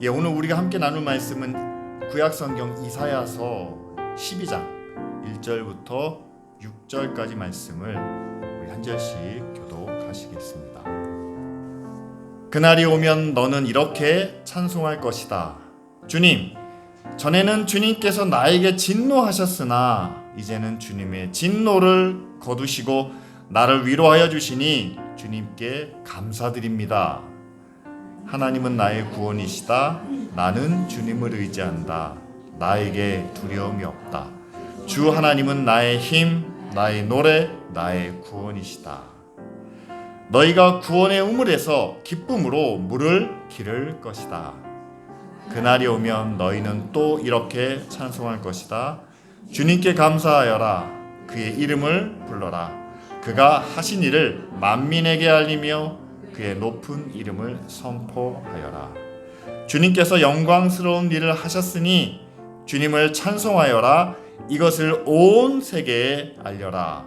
오늘 우리가 함께 나눌 말씀은 구약성경 이사야서 12장 1절부터 6절까지 말씀을 우리 한 절씩 교독하시겠습니다. 그날이 오면 너는 이렇게 찬송할 것이다. 주님, 전에는 주님께서 나에게 진노하셨으나 이제는 주님의 진노를 거두시고 나를 위로하여 주시니 주님께 감사드립니다. 하나님은 나의 구원이시다. 나는 주님을 의지한다. 나에게 두려움이 없다. 주 하나님은 나의 힘, 나의 노래, 나의 구원이시다. 너희가 구원의 우물에서 기쁨으로 물을 기를 것이다. 그날이 오면 너희는 또 이렇게 찬송할 것이다. 주님께 감사하여라. 그의 이름을 불러라. 그가 하신 일을 만민에게 알리며 그의 높은 이름을 선포하여라. 주님께서 영광스러운 일을 하셨으니 주님을 찬송하여라. 이것을 온 세계에 알려라.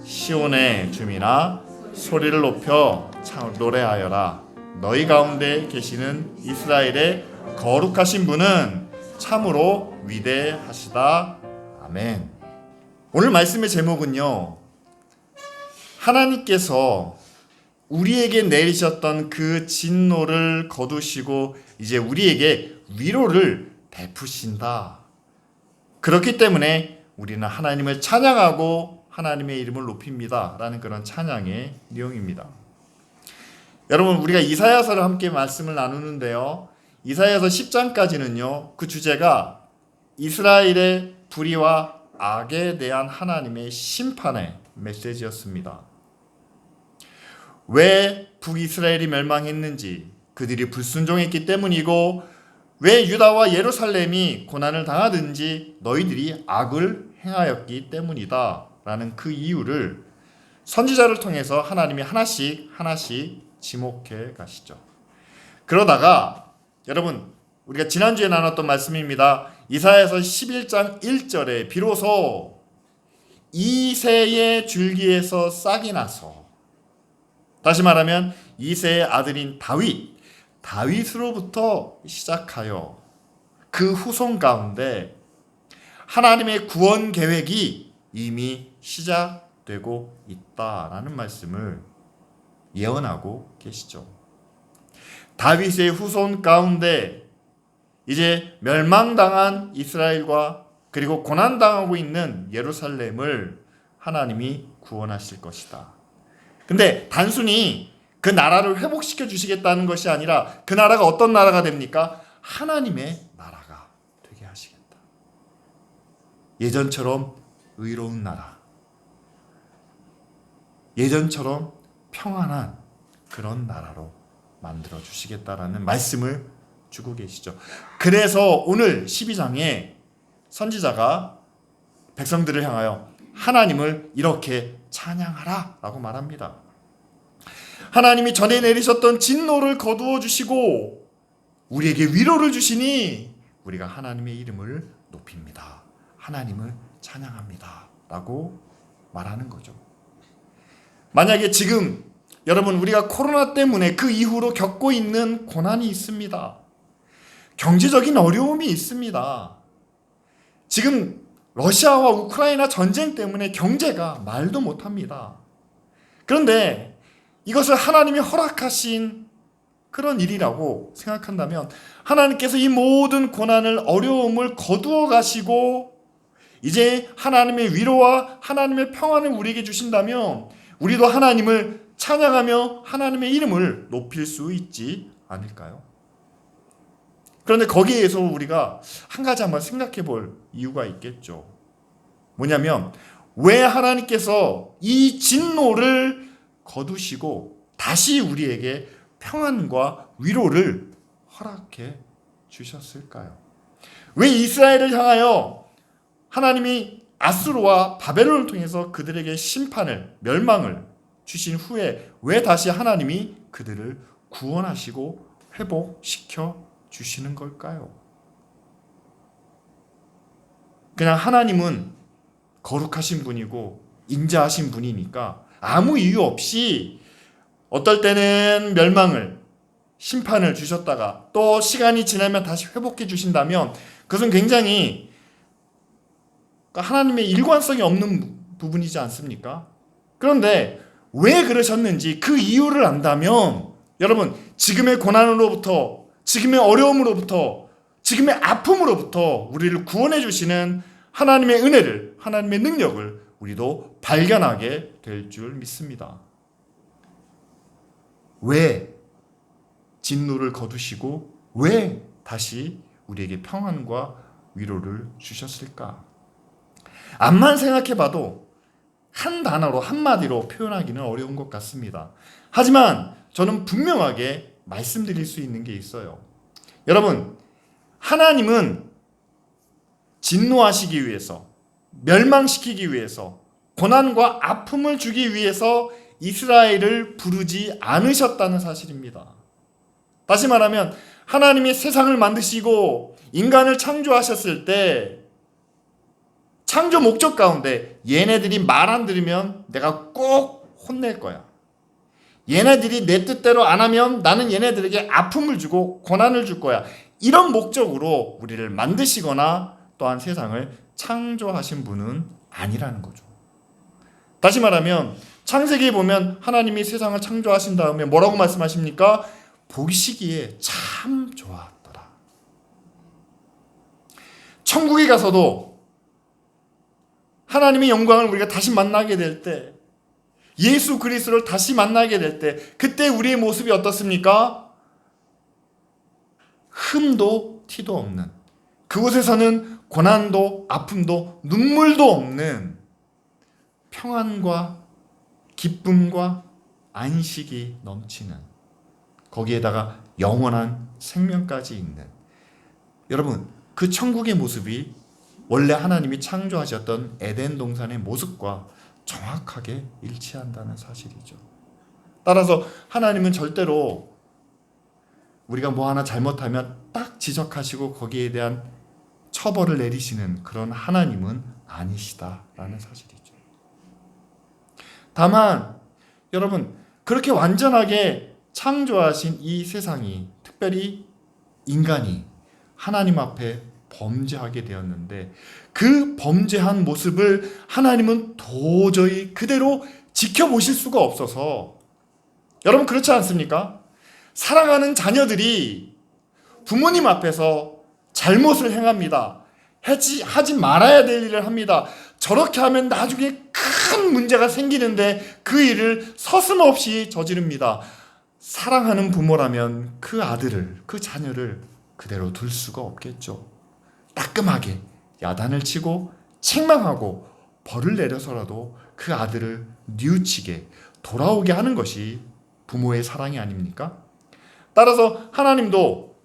시온의 주민아, 소리를 높여 노래하여라. 너희 가운데 계시는 이스라엘의 거룩하신 분은 참으로 위대하시다. 아멘. 오늘 말씀의 제목은요, 하나님께서 우리에게 내리셨던 그 진노를 거두시고 이제 우리에게 위로를 베푸신다. 그렇기 때문에 우리는 하나님을 찬양하고 하나님의 이름을 높입니다 라는 그런 찬양의 내용입니다. 여러분, 우리가 이사야서를 함께 말씀을 나누는데요, 이사야서 10장까지는요 그 주제가 이스라엘의 불의와 악에 대한 하나님의 심판의 메시지였습니다. 왜 북이스라엘이 멸망했는지, 그들이 불순종했기 때문이고, 왜 유다와 예루살렘이 고난을 당하든지 너희들이 악을 행하였기 때문이다 라는 그 이유를 선지자를 통해서 하나님이 하나씩 지목해 가시죠. 그러다가 여러분, 우리가 지난주에 나눴던 말씀입니다. 이사야서 11장 1절에 비로소 이새의 줄기에서 싹이 나서, 다시 말하면 이새의 아들인 다윗으로부터 시작하여 그 후손 가운데 하나님의 구원 계획이 이미 시작되고 있다라는 말씀을 예언하고 계시죠. 다윗의 후손 가운데 이제 멸망당한 이스라엘과 그리고 고난당하고 있는 예루살렘을 하나님이 구원하실 것이다. 근데 단순히 그 나라를 회복시켜 주시겠다는 것이 아니라 그 나라가 어떤 나라가 됩니까? 하나님의 나라가 되게 하시겠다. 예전처럼 의로운 나라, 예전처럼 평안한 그런 나라로 만들어 주시겠다라는 말씀을 주고 계시죠. 그래서 오늘 12장에 선지자가 백성들을 향하여 하나님을 이렇게 찬양하라 라고 말합니다. 하나님이 전에 내리셨던 진노를 거두어 주시고 우리에게 위로를 주시니 우리가 하나님의 이름을 높입니다. 하나님을 찬양합니다 라고 말하는 거죠. 만약에 지금 여러분, 우리가 코로나 때문에 그 이후로 겪고 있는 고난이 있습니다. 경제적인 어려움이 있습니다. 지금 러시아와 우크라이나 전쟁 때문에 경제가 말도 못합니다. 그런데 이것을 하나님이 허락하신 그런 일이라고 생각한다면 하나님께서 이 모든 고난을, 어려움을 거두어 가시고 이제 하나님의 위로와 하나님의 평안을 우리에게 주신다면 우리도 하나님을 찬양하며 하나님의 이름을 높일 수 있지 않을까요? 그런데 거기에서 우리가 한 가지 한번 생각해 볼 이유가 있겠죠. 뭐냐면, 왜 하나님께서 이 진노를 거두시고 다시 우리에게 평안과 위로를 허락해 주셨을까요? 왜 이스라엘을 향하여 하나님이 아수르와 바벨론을 통해서 그들에게 심판을, 멸망을 주신 후에 왜 다시 하나님이 그들을 구원하시고 회복시켜 주시는 걸까요? 그냥 하나님은 거룩하신 분이고 인자하신 분이니까 아무 이유 없이 어떨 때는 멸망을, 심판을 주셨다가 또 시간이 지나면 다시 회복해 주신다면 그것은 굉장히 하나님의 일관성이 없는 부분이지 않습니까? 그런데 왜 그러셨는지 그 이유를 안다면 여러분, 지금의 고난으로부터, 지금의 어려움으로부터, 지금의 아픔으로부터 우리를 구원해 주시는 하나님의 은혜를, 하나님의 능력을 우리도 발견하게 될 줄 믿습니다. 왜 진노를 거두시고 왜 다시 우리에게 평안과 위로를 주셨을까? 암만 생각해봐도 한 단어로 한마디로 표현하기는 어려운 것 같습니다. 하지만 저는 분명하게 말씀드릴 수 있는 게 있어요. 여러분, 하나님은 진노하시기 위해서, 멸망시키기 위해서, 고난과 아픔을 주기 위해서 이스라엘을 부르지 않으셨다는 사실입니다. 다시 말하면 하나님이 세상을 만드시고 인간을 창조하셨을 때 창조 목적 가운데 얘네들이 말 안 들으면 내가 꼭 혼낼 거야. 얘네들이 내 뜻대로 안 하면 나는 얘네들에게 아픔을 주고 고난을 줄 거야. 이런 목적으로 우리를 만드시거나 또한 세상을 창조하신 분은 아니라는 거죠. 다시 말하면 창세기에 보면 하나님이 세상을 창조하신 다음에 뭐라고 말씀하십니까? 보시기에 참 좋았더라. 천국에 가서도 하나님의 영광을 우리가 다시 만나게 될 때, 예수 그리스도를 다시 만나게 될 때, 그때 우리의 모습이 어떻습니까? 흠도 티도 없는, 그곳에서는 고난도 아픔도 눈물도 없는 평안과 기쁨과 안식이 넘치는, 거기에다가 영원한 생명까지 있는, 여러분, 그 천국의 모습이 원래 하나님이 창조하셨던 에덴 동산의 모습과 정확하게 일치한다는 사실이죠. 따라서 하나님은 절대로 우리가 뭐 하나 잘못하면 딱 지적하시고 거기에 대한 처벌을 내리시는 그런 하나님은 아니시다라는 사실이죠. 다만 여러분, 그렇게 완전하게 창조하신 이 세상이, 특별히 인간이 하나님 앞에 범죄하게 되었는데 그 범죄한 모습을 하나님은 도저히 그대로 지켜보실 수가 없어서, 여러분 그렇지 않습니까? 사랑하는 자녀들이 부모님 앞에서 잘못을 행합니다. 하지 말아야 될 일을 합니다. 저렇게 하면 나중에 큰 문제가 생기는데 그 일을 서슴없이 저지릅니다. 사랑하는 부모라면 그 아들을, 그 자녀를 그대로 둘 수가 없겠죠. 따끔하게 야단을 치고 책망하고 벌을 내려서라도 그 아들을 뉘우치게 돌아오게 하는 것이 부모의 사랑이 아닙니까? 따라서 하나님도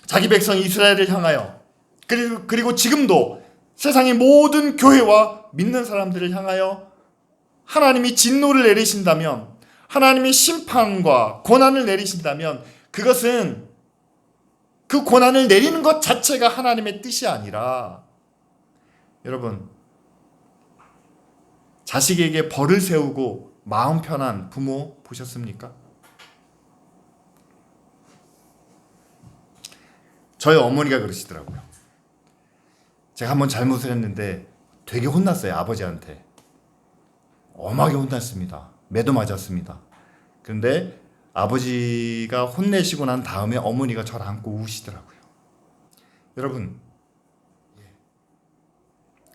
자기 백성 이스라엘을 향하여, 그리고 지금도 세상의 모든 교회와 믿는 사람들을 향하여 하나님이 진노를 내리신다면, 하나님이 심판과 고난을 내리신다면 그것은 그 고난을 내리는 것 자체가 하나님의 뜻이 아니라, 여러분, 자식에게 벌을 세우고 마음 편한 부모 보셨습니까? 저희 어머니가 그러시더라고요. 제가 한번 잘못을 했는데 되게 혼났어요. 아버지한테 엄하게 혼났습니다. 매도 맞았습니다. 그런데 아버지가 혼내시고 난 다음에 어머니가 저를 안고 우시더라고요. 여러분,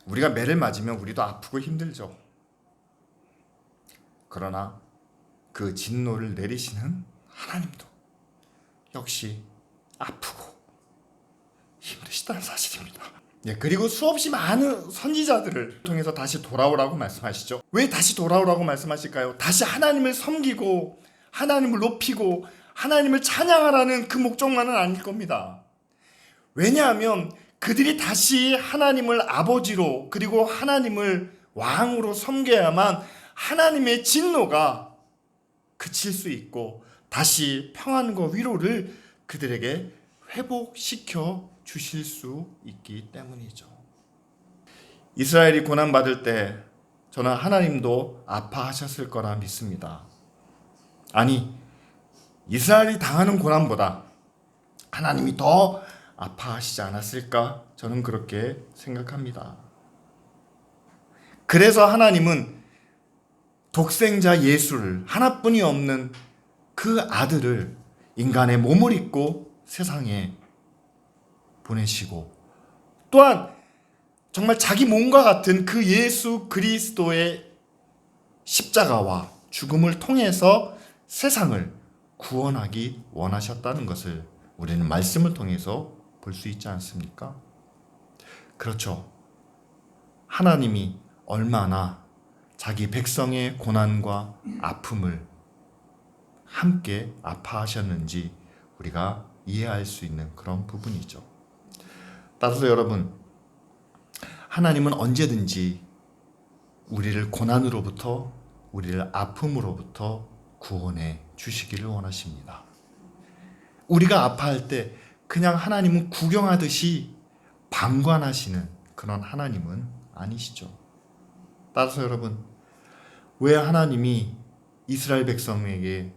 우리가 매를 맞으면 우리도 아프고 힘들죠. 그러나 그 진노를 내리시는 하나님도 역시 아프고 힘드시다는 사실입니다. 그리고 수없이 많은 선지자들을 통해서 다시 돌아오라고 말씀하시죠. 왜 다시 돌아오라고 말씀하실까요? 다시 하나님을 섬기고 하나님을 높이고 하나님을 찬양하라는 그 목적만은 아닐 겁니다. 왜냐하면 그들이 다시 하나님을 아버지로, 그리고 하나님을 왕으로 섬겨야만 하나님의 진노가 그칠 수 있고 다시 평안과 위로를 그들에게 회복시켜 주실 수 있기 때문이죠. 이스라엘이 고난받을 때 저는 하나님도 아파하셨을 거라 믿습니다. 아니, 이스라엘이 당하는 고난보다 하나님이 더 아파하시지 않았을까? 저는 그렇게 생각합니다. 그래서 하나님은 독생자 예수를, 하나뿐이 없는 그 아들을 인간의 몸을 입고 세상에 보내시고, 또한 정말 자기 몸과 같은 그 예수 그리스도의 십자가와 죽음을 통해서 세상을 구원하기 원하셨다는 것을 우리는 말씀을 통해서 볼 수 있지 않습니까? 그렇죠. 하나님이 얼마나 자기 백성의 고난과 아픔을 함께 아파하셨는지 우리가 이해할 수 있는 그런 부분이죠. 따라서 여러분, 하나님은 언제든지 우리를 고난으로부터, 우리를 아픔으로부터 구원해 주시기를 원하십니다. 우리가 아파할 때 그냥 하나님은 구경하듯이 방관하시는 그런 하나님은 아니시죠. 따라서 여러분, 왜 하나님이 이스라엘 백성에게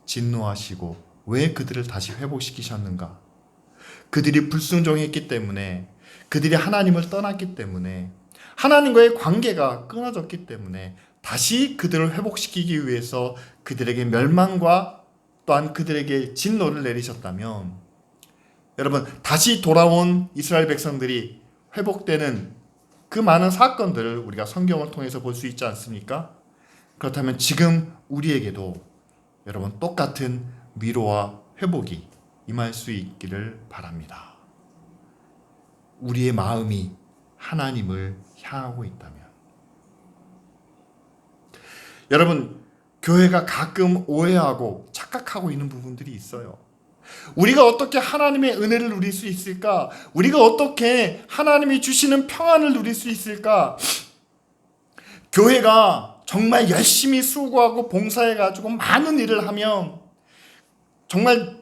진노하시고 왜 그들을 다시 회복시키셨는가? 그들이 불순종했기 때문에, 그들이 하나님을 떠났기 때문에, 하나님과의 관계가 끊어졌기 때문에 다시 그들을 회복시키기 위해서 그들에게 멸망과 또한 그들에게 진노를 내리셨다면, 여러분, 다시 돌아온 이스라엘 백성들이 회복되는 그 많은 사건들을 우리가 성경을 통해서 볼 수 있지 않습니까? 그렇다면 지금 우리에게도 여러분 똑같은 위로와 회복이 임할 수 있기를 바랍니다. 우리의 마음이 하나님을 향하고 있다면. 여러분, 교회가 가끔 오해하고 착각하고 있는 부분들이 있어요. 우리가 어떻게 하나님의 은혜를 누릴 수 있을까? 우리가 어떻게 하나님이 주시는 평안을 누릴 수 있을까? 교회가 정말 열심히 수고하고 봉사해가지고 많은 일을 하면, 정말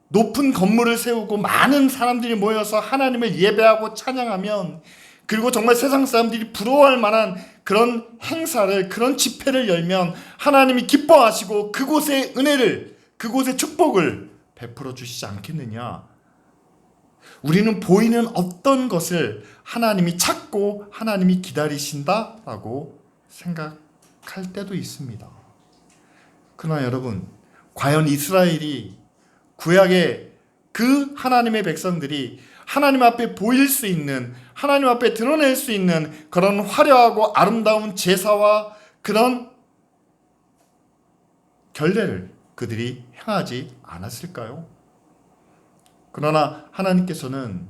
높은 건물을 세우고 많은 사람들이 모여서 하나님을 예배하고 찬양하면, 그리고 정말 세상 사람들이 부러워할 만한 그런 행사를, 그런 집회를 열면 하나님이 기뻐하시고 그곳에 은혜를, 그곳에 축복을 베풀어 주시지 않겠느냐? 우리는 보이는 어떤 것을 하나님이 찾고 하나님이 기다리신다라고 생각할 때도 있습니다. 그러나 여러분, 과연 이스라엘이, 구약의 그 하나님의 백성들이 하나님 앞에 보일 수 있는, 하나님 앞에 드러낼 수 있는 그런 화려하고 아름다운 제사와 그런 결례를 그들이 행하지 않았을까요? 그러나 하나님께서는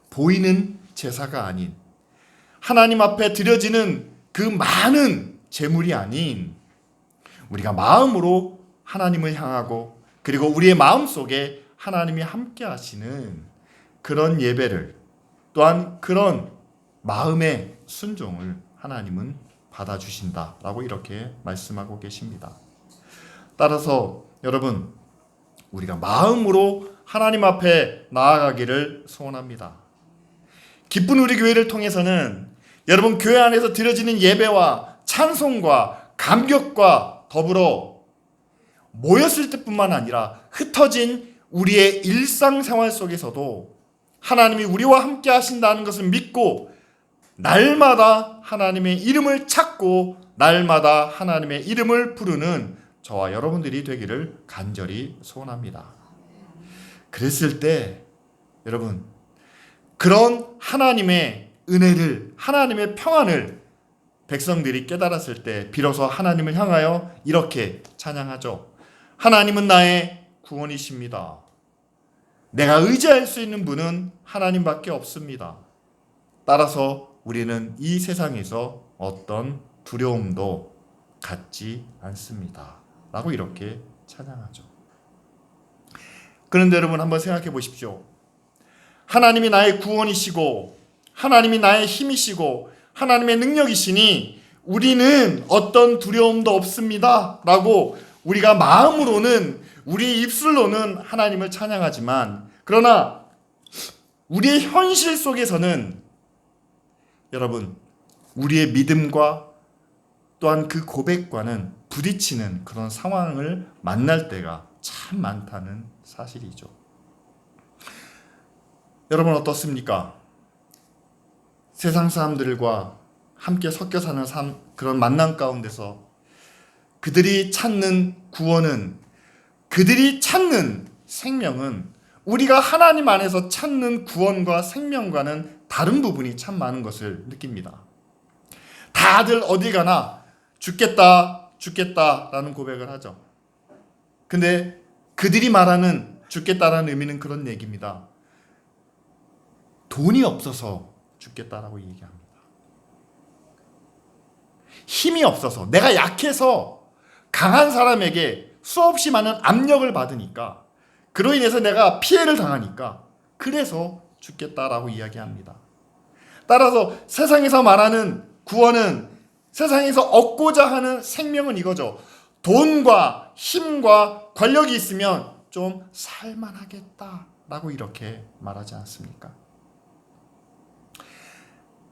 보이는 제사가 아닌, 하나님 앞에 드려지는 그 많은 제물이 아닌, 우리가 마음으로 하나님을 향하고 그리고 우리의 마음속에 하나님이 함께 하시는 그런 예배를, 또한 그런 마음의 순종을 하나님은 받아주신다라고 이렇게 말씀하고 계십니다. 따라서 여러분, 우리가 마음으로 하나님 앞에 나아가기를 소원합니다. 기쁜 우리 교회를 통해서는 여러분, 교회 안에서 드려지는 예배와 찬송과 감격과 더불어 모였을 때뿐만 아니라 흩어진 우리의 일상생활 속에서도 하나님이 우리와 함께 하신다는 것을 믿고 날마다 하나님의 이름을 찾고 날마다 하나님의 이름을 부르는 저와 여러분들이 되기를 간절히 소원합니다. 그랬을 때 여러분, 그런 하나님의 은혜를, 하나님의 평안을 백성들이 깨달았을 때 비로소 하나님을 향하여 이렇게 찬양하죠. 하나님은 나의 구원이십니다. 내가 의지할 수 있는 분은 하나님밖에 없습니다. 따라서 우리는 이 세상에서 어떤 두려움도 갖지 않습니다. 라고 이렇게 찬양하죠. 그런데 여러분, 한번 생각해 보십시오. 하나님이 나의 구원이시고 하나님이 나의 힘이시고 하나님의 능력이시니 우리는 어떤 두려움도 없습니다 라고 우리가 마음으로는, 우리 입술로는 하나님을 찬양하지만, 그러나 우리의 현실 속에서는 여러분, 우리의 믿음과 또한 그 고백과는 부딪히는 그런 상황을 만날 때가 참 많다는 사실이죠. 여러분 어떻습니까? 세상 사람들과 함께 섞여 사는 그런 만남 가운데서 그들이 찾는 구원은, 그들이 찾는 생명은 우리가 하나님 안에서 찾는 구원과 생명과는 다른 부분이 참 많은 것을 느낍니다. 다들 어디 가나 죽겠다, 죽겠다라는 고백을 하죠. 근데 그들이 말하는 죽겠다라는 의미는 그런 얘기입니다. 돈이 없어서 죽겠다라고 얘기합니다. 힘이 없어서, 내가 약해서 강한 사람에게 수없이 많은 압력을 받으니까, 그로 인해서 내가 피해를 당하니까 그래서 죽겠다라고 이야기합니다. 따라서 세상에서 말하는 구원은, 세상에서 얻고자 하는 생명은 이거죠. 돈과 힘과 권력이 있으면 좀 살만하겠다라고 이렇게 말하지 않습니까?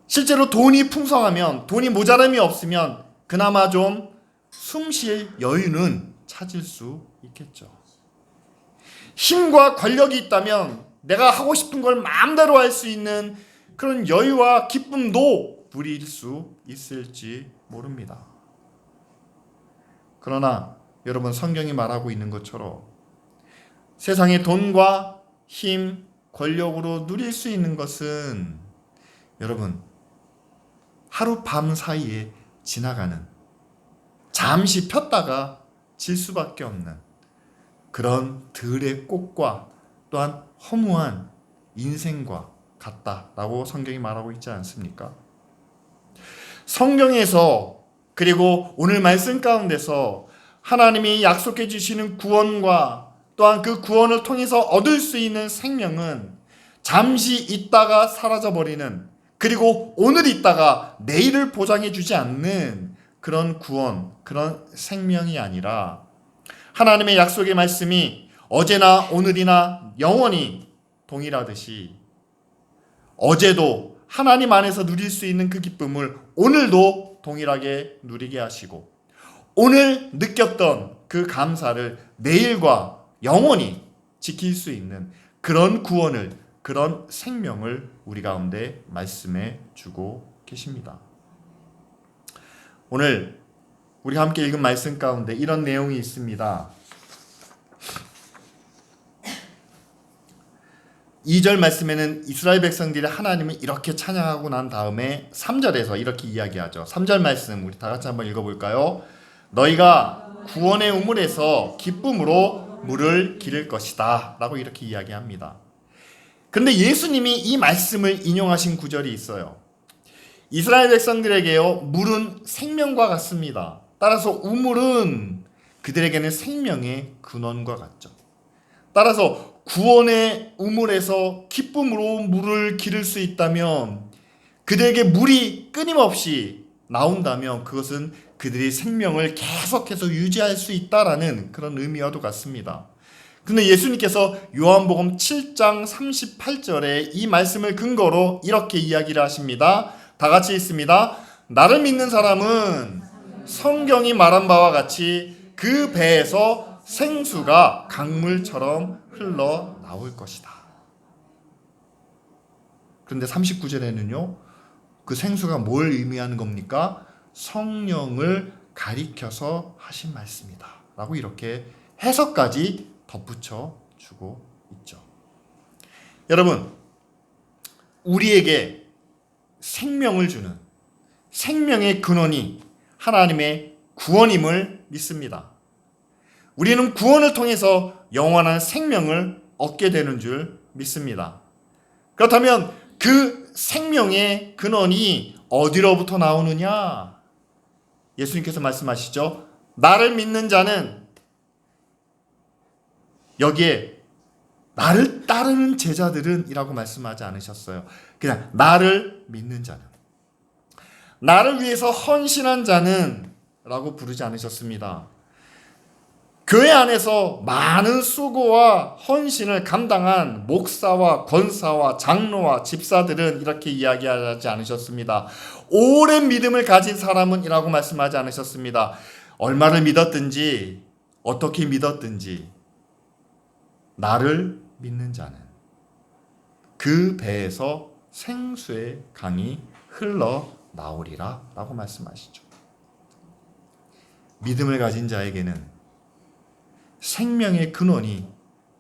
실제로 돈이 풍성하면, 돈이 모자람이 없으면 그나마 좀 숨 쉴 여유는 찾을 수 있겠죠. 힘과 권력이 있다면 내가 하고 싶은 걸 마음대로 할 수 있는 그런 여유와 기쁨도 누릴 수 있을지 모릅니다. 그러나 여러분, 성경이 말하고 있는 것처럼 세상의 돈과 힘, 권력으로 누릴 수 있는 것은 여러분 하룻밤 사이에 지나가는, 잠시 폈다가 질 수밖에 없는 그런 들의 꽃과 또한 허무한 인생과 같다라고 성경이 말하고 있지 않습니까? 성경에서, 그리고 오늘 말씀 가운데서 하나님이 약속해 주시는 구원과 또한 그 구원을 통해서 얻을 수 있는 생명은 잠시 있다가 사라져버리는, 그리고 오늘 있다가 내일을 보장해 주지 않는 그런 구원, 그런 생명이 아니라 하나님의 약속의 말씀이 어제나 오늘이나 영원히 동일하듯이 어제도 하나님 안에서 누릴 수 있는 그 기쁨을 오늘도 동일하게 누리게 하시고, 오늘 느꼈던 그 감사를 내일과 영원히 지킬 수 있는 그런 구원을, 그런 생명을 우리 가운데 말씀해 주고 계십니다. 오늘 우리 함께 읽은 말씀 가운데 이런 내용이 있습니다. 2절 말씀에는 이스라엘 백성들이 하나님을 이렇게 찬양하고 난 다음에 3절에서 이렇게 이야기하죠. 3절 말씀 우리 다 같이 한번 읽어볼까요? 너희가 구원의 우물에서 기쁨으로 물을 기를 것이다 라고 이렇게 이야기합니다. 그런데 예수님이 이 말씀을 인용하신 구절이 있어요. 이스라엘 백성들에게요, 물은 생명과 같습니다. 따라서 우물은 그들에게는 생명의 근원과 같죠. 따라서 구원의 우물에서 기쁨으로 물을 기를 수 있다면, 그들에게 물이 끊임없이 나온다면 그것은 그들의 생명을 계속해서 유지할 수 있다라는 그런 의미와도 같습니다. 근데 예수님께서 요한복음 7장 38절에 이 말씀을 근거로 이렇게 이야기를 하십니다. 다 같이 읽습니다. 나를 믿는 사람은 성경이 말한 바와 같이 그 배에서 생수가 강물처럼 흘러나올 것이다. 그런데 39절에는요, 그 생수가 뭘 의미하는 겁니까? 성령을 가리켜서 하신 말씀이다 라고 이렇게 해석까지 덧붙여 주고 있죠. 여러분, 우리에게 생명을 주는 생명의 근원이 하나님의 구원임을 믿습니다. 우리는 구원을 통해서 영원한 생명을 얻게 되는 줄 믿습니다. 그렇다면 그 생명의 근원이 어디로부터 나오느냐? 예수님께서 말씀하시죠. 나를 믿는 자는, 여기에 나를 따르는 제자들은 이라고 말씀하지 않으셨어요. 그냥 나를 믿는 자는, 나를 위해서 헌신한 자는 라고 부르지 않으셨습니다. 교회 안에서 많은 수고와 헌신을 감당한 목사와 권사와 장로와 집사들은 이렇게 이야기하지 않으셨습니다. 오랜 믿음을 가진 사람은 이라고 말씀하지 않으셨습니다. 얼마를 믿었든지 어떻게 믿었든지 나를 믿는 자는 그 배에서 생수의 강이 흘러나오리라 라고 말씀하시죠. 믿음을 가진 자에게는 생명의 근원이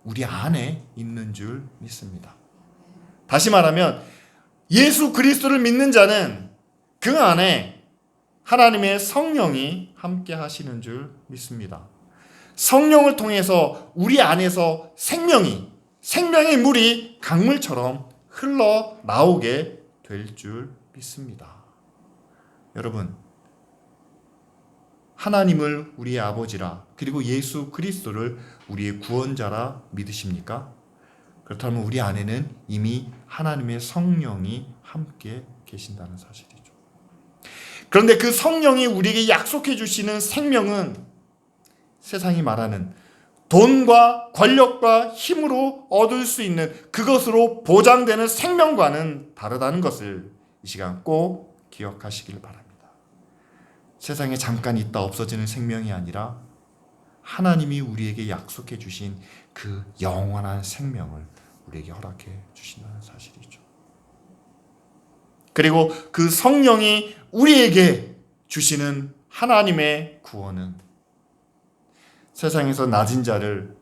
우리 안에 있는 줄 믿습니다. 다시 말하면 예수 그리스도를 믿는 자는 그 안에 하나님의 성령이 함께 하시는 줄 믿습니다. 성령을 통해서 우리 안에서 생명의 물이 강물처럼 흘러나오게 될 줄 믿습니다. 여러분, 하나님을 우리의 아버지라, 그리고 예수 그리스도를 우리의 구원자라 믿으십니까? 그렇다면 우리 안에는 이미 하나님의 성령이 함께 계신다는 사실이죠. 그런데 그 성령이 우리에게 약속해 주시는 생명은 세상이 말하는 돈과 권력과 힘으로 얻을 수 있는 그것으로 보장되는 생명과는 다르다는 것을 이 시간 꼭 기억하시길 바랍니다. 세상에 잠깐 있다 없어지는 생명이 아니라 하나님이 우리에게 약속해 주신 그 영원한 생명을 우리에게 허락해 주신다는 사실이죠. 그리고 그 성령이 우리에게 주시는 하나님의 구원은 세상에서 낮은 자를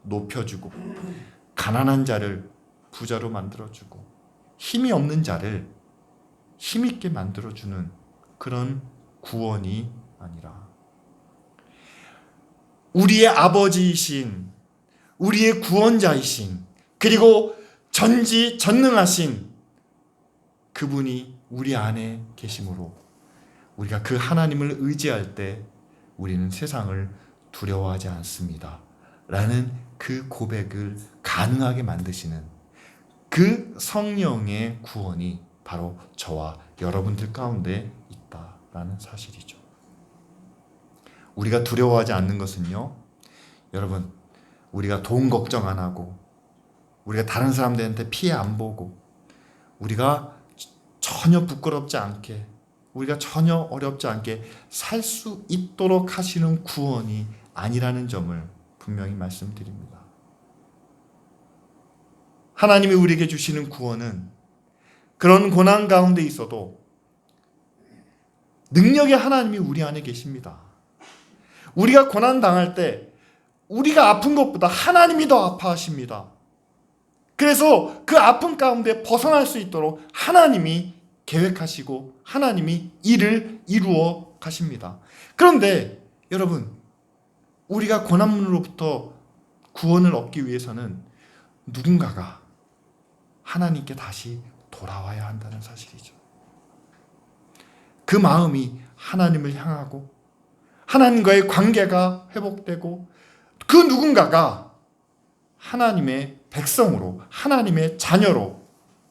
높여주고 가난한 자를 부자로 만들어주고 힘이 없는 자를 힘있게 만들어주는 그런 구원이 아니라 우리의 아버지이신, 우리의 구원자이신, 그리고 전지전능하신 그분이 우리 안에 계심으로 우리가 그 하나님을 의지할 때 우리는 세상을 두려워하지 않습니다 라는 그 고백을 가능하게 만드시는 그 성령의 구원이 바로 저와 여러분들 가운데 있다라는 사실이죠. 우리가 두려워하지 않는 것은요, 여러분, 우리가 돈 걱정 안 하고 우리가 다른 사람들한테 피해 안 보고 우리가 전혀 부끄럽지 않게, 우리가 전혀 어렵지 않게 살 수 있도록 하시는 구원이 아니라는 점을 분명히 말씀드립니다. 하나님이 우리에게 주시는 구원은 그런 고난 가운데 있어도 능력의 하나님이 우리 안에 계십니다. 우리가 고난 당할 때 우리가 아픈 것보다 하나님이 더 아파하십니다. 그래서 그 아픔 가운데 벗어날 수 있도록 하나님이 계획하시고 하나님이 일을 이루어 가십니다. 그런데 여러분, 우리가 고난으로부터 구원을 얻기 위해서는 누군가가 하나님께 다시 돌아와야 한다는 사실이죠. 그 마음이 하나님을 향하고 하나님과의 관계가 회복되고 그 누군가가 하나님의 백성으로, 하나님의 자녀로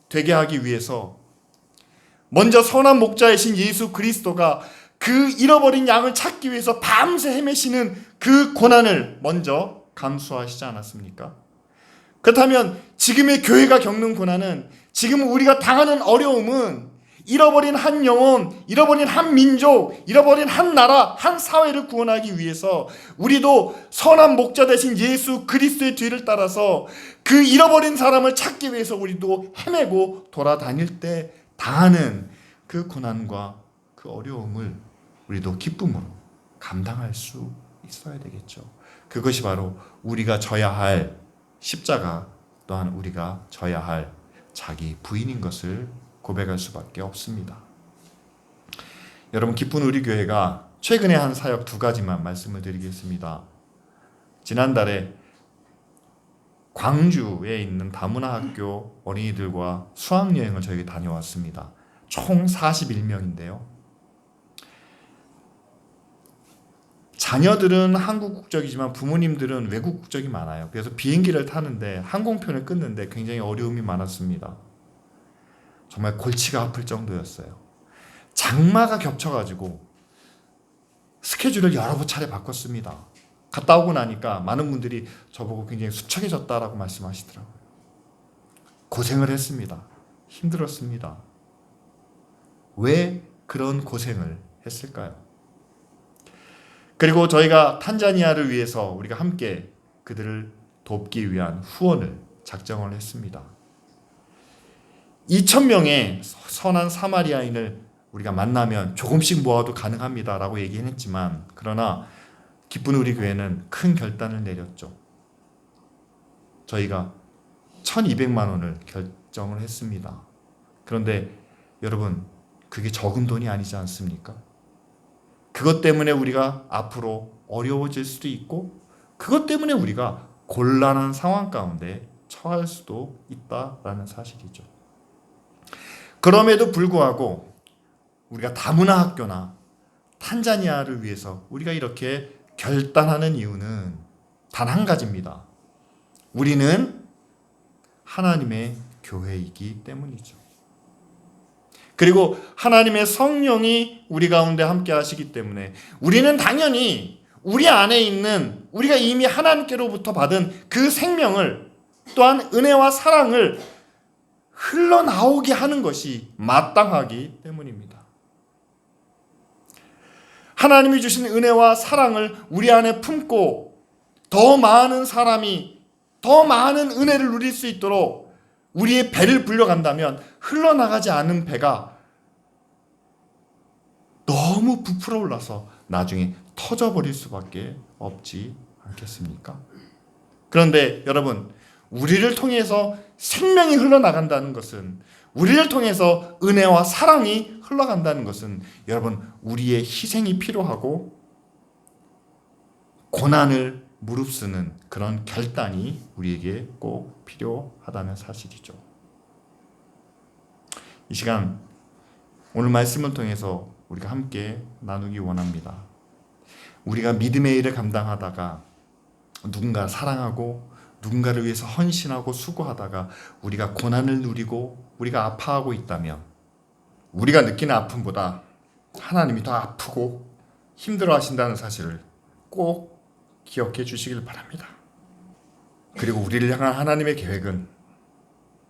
되게 하기 위해서 먼저 선한 목자이신 예수 그리스도가 그 잃어버린 양을 찾기 위해서 밤새 헤매시는 그 고난을 먼저 감수하시지 않았습니까? 그렇다면 지금의 교회가 겪는 고난은, 지금 우리가 당하는 어려움은 잃어버린 한 영혼, 잃어버린 한 민족, 잃어버린 한 나라, 한 사회를 구원하기 위해서 우리도 선한 목자 되신 예수 그리스도의 뒤를 따라서 그 잃어버린 사람을 찾기 위해서 우리도 헤매고 돌아다닐 때 당하는 그 고난과 그 어려움을 우리도 기쁨으로 감당할 수 있어야 되겠죠. 그것이 바로 우리가 져야 할 십자가, 또한 우리가 져야 할 자기 부인인 것을 고백할 수밖에 없습니다. 여러분, 기쁜 우리 교회가 최근에 한 사역 2가지만 말씀을 드리겠습니다. 지난달에 광주에 있는 다문화 학교 어린이들과 수학여행을 저희가 다녀왔습니다. 총 41명인데요. 자녀들은 한국 국적이지만 부모님들은 외국 국적이 많아요. 그래서 비행기를 타는데 항공편을 끊는데 굉장히 어려움이 많았습니다. 정말 골치가 아플 정도였어요. 장마가 겹쳐가지고 스케줄을 여러 차례 바꿨습니다. 갔다 오고 나니까 많은 분들이 저보고 굉장히 수척해졌다라고 말씀하시더라고요. 고생을 했습니다. 힘들었습니다. 왜 그런 고생을 했을까요? 그리고 저희가 탄자니아를 위해서 우리가 함께 그들을 돕기 위한 후원을 작정을 했습니다. 2,000명의 선한 사마리아인을 우리가 만나면 조금씩 모아도 가능합니다라고 얘기는 했지만, 그러나 기쁜 우리 교회는 큰 결단을 내렸죠. 저희가 1,200만 원을 결정을 했습니다. 그런데 여러분, 그게 적은 돈이 아니지 않습니까? 그것 때문에 우리가 앞으로 어려워질 수도 있고, 그것 때문에 우리가 곤란한 상황 가운데 처할 수도 있다라는 사실이죠. 그럼에도 불구하고 우리가 다문화 학교나 탄자니아를 위해서 우리가 이렇게 결단하는 이유는 단 한 가지입니다. 우리는 하나님의 교회이기 때문이죠. 그리고 하나님의 성령이 우리 가운데 함께 하시기 때문에 우리는 당연히 우리 안에 있는, 우리가 이미 하나님께로부터 받은 그 생명을, 또한 은혜와 사랑을 흘러나오게 하는 것이 마땅하기 때문입니다. 하나님이 주신 은혜와 사랑을 우리 안에 품고 더 많은 사람이 더 많은 은혜를 누릴 수 있도록 우리의 배를 불려간다면, 흘러나가지 않은 배가 너무 부풀어 올라서 나중에 터져버릴 수밖에 없지 않겠습니까? 그런데 여러분, 우리를 통해서 생명이 흘러나간다는 것은, 우리를 통해서 은혜와 사랑이 흘러간다는 것은, 여러분, 우리의 희생이 필요하고 고난을 무릅쓰는 그런 결단이 우리에게 꼭 필요하다는 사실이죠. 이 시간 오늘 말씀을 통해서 우리가 함께 나누기 원합니다. 우리가 믿음의 일을 감당하다가 누군가를 사랑하고 누군가를 위해서 헌신하고 수고하다가 우리가 고난을 누리고 우리가 아파하고 있다면, 우리가 느끼는 아픔보다 하나님이 더 아프고 힘들어 하신다는 사실을 꼭 기억해 주시길 바랍니다. 그리고 우리를 향한 하나님의 계획은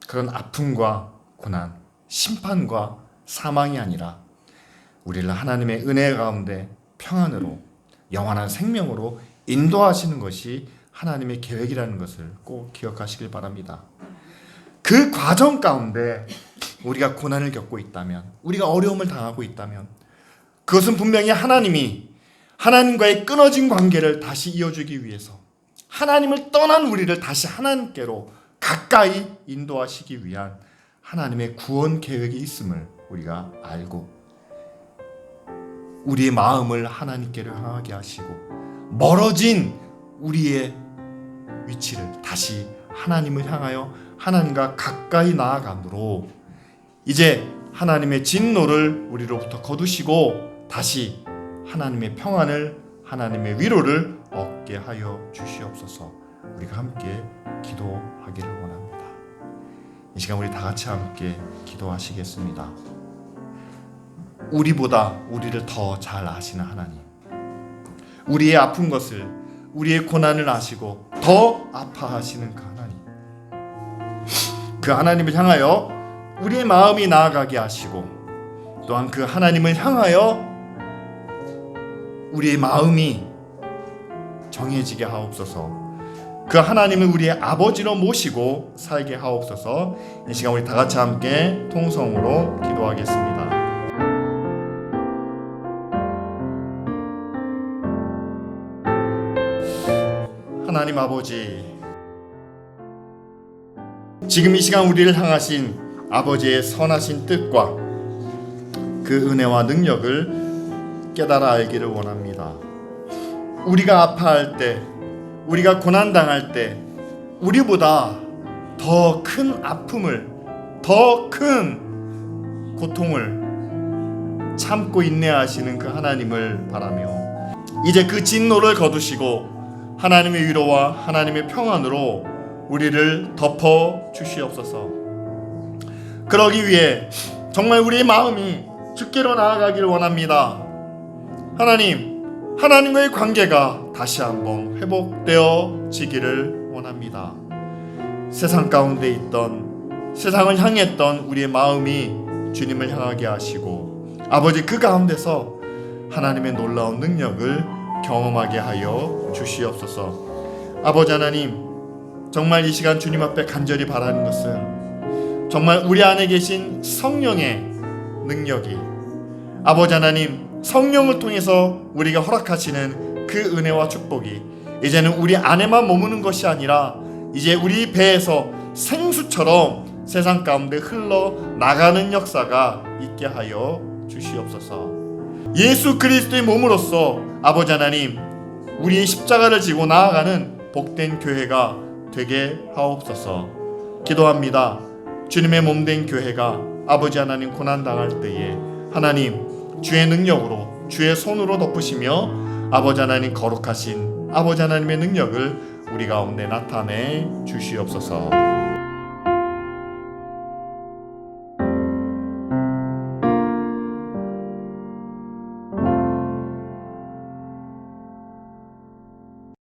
그런 아픔과 고난, 심판과 사망이 아니라 우리를 하나님의 은혜 가운데 평안으로, 영원한 생명으로 인도하시는 것이 하나님의 계획이라는 것을 꼭 기억하시길 바랍니다. 그 과정 가운데 우리가 고난을 겪고 있다면, 우리가 어려움을 당하고 있다면, 그것은 분명히 하나님과의 끊어진 관계를 다시 이어주기 위해서, 하나님을 떠난 우리를 다시 하나님께로 가까이 인도하시기 위한 하나님의 구원 계획이 있음을 우리가 알고, 우리의 마음을 하나님께로 향하게 하시고, 멀어진 우리의 위치를 다시 하나님을 향하여 하나님과 가까이 나아감으로 이제 하나님의 진노를 우리로부터 거두시고 다시 하나님의 평안을, 하나님의 위로를 얻게 하여 주시옵소서. 우리가 함께 기도하기를 원합니다. 이 시간 우리 다 같이 함께 기도하시겠습니다. 우리보다 우리를 더 잘 아시는 하나님, 우리의 아픈 것을, 우리의 고난을 아시고 더 아파하시는 그 하나님, 그 하나님을 향하여 우리의 마음이 나아가게 하시고, 또한 그 하나님을 향하여 우리의 마음이 정해지게 하옵소서. 그 하나님을 우리의 아버지로 모시고 살게 하옵소서. 이 시간 우리 다 같이 함께 통성으로 기도하겠습니다. 하나님 아버지, 지금 이 시간 우리를 향하신 아버지의 선하신 뜻과 그 은혜와 능력을 깨달아 알기를 원합니다. 우리가 아파할 때, 우리가 고난당할 때, 우리보다 더 큰 아픔을, 더 큰 고통을 참고 인내하시는 그 하나님을 바라며, 이제 그 진노를 거두시고 하나님의 위로와 하나님의 평안으로 우리를 덮어 주시옵소서. 그러기 위해 정말 우리의 마음이 주께로 나아가기를 원합니다. 하나님과의 관계가 다시 한번 회복되어지기를 원합니다. 세상 가운데 있던, 세상을 향했던 우리의 마음이 주님을 향하게 하시고, 아버지 그 가운데서 하나님의 놀라운 능력을 경험하게 하여 주시옵소서. 아버지 하나님, 정말 이 시간 주님 앞에 간절히 바라는 것은 정말 우리 안에 계신 성령의 능력이, 아버지 하나님, 성령을 통해서 우리가 허락하시는 그 은혜와 축복이 이제는 우리 안에만 머무는 것이 아니라 이제 우리 배에서 생수처럼 세상 가운데 흘러나가는 역사가 있게 하여 주시옵소서. 예수 그리스도의 몸으로서 아버지 하나님, 우리의 십자가를 지고 나아가는 복된 교회가 되게 하옵소서. 기도합니다. 주님의 몸된 교회가 아버지 하나님 고난당할 때에 하나님 주의 능력으로, 주의 손으로 덮으시며 아버지 하나님 거룩하신 아버지 하나님의 능력을 우리 가운데 나타내 주시옵소서.